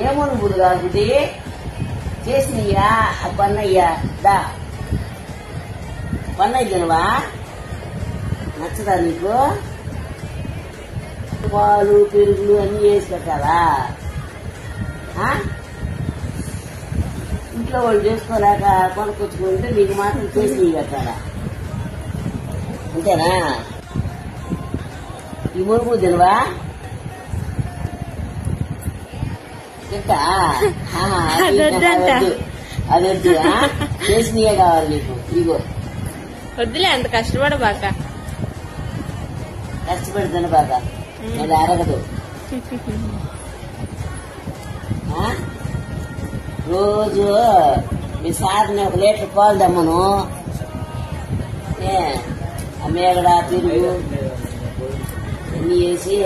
ఏమనుకుడు కాబట్టి చేసినయ్యా పన్నయ్యా దా పన్నయ్య తినవా నచ్చదా నీకు పాలు పెరుగులు అన్ని వేసి పెట్టాలా ఇంట్లో వాళ్ళు చేసుకోలేక కొనుక్కొచ్చుకుంటే నీకు మాత్రం చేసి పెట్టాలా అంతేనా ఈ మురుగు తినవా తింటా అదొద్దు చేసినయే కావాలి నీకు ఇగో వద్దులే అంత కష్టపడబాక కష్టపడి తినబాక అది అరగదు రోజు మీ సార్ని 1 లీటర్ పాలు దమ్మను ఆ మేగడ పెరుగు అన్ని వేసి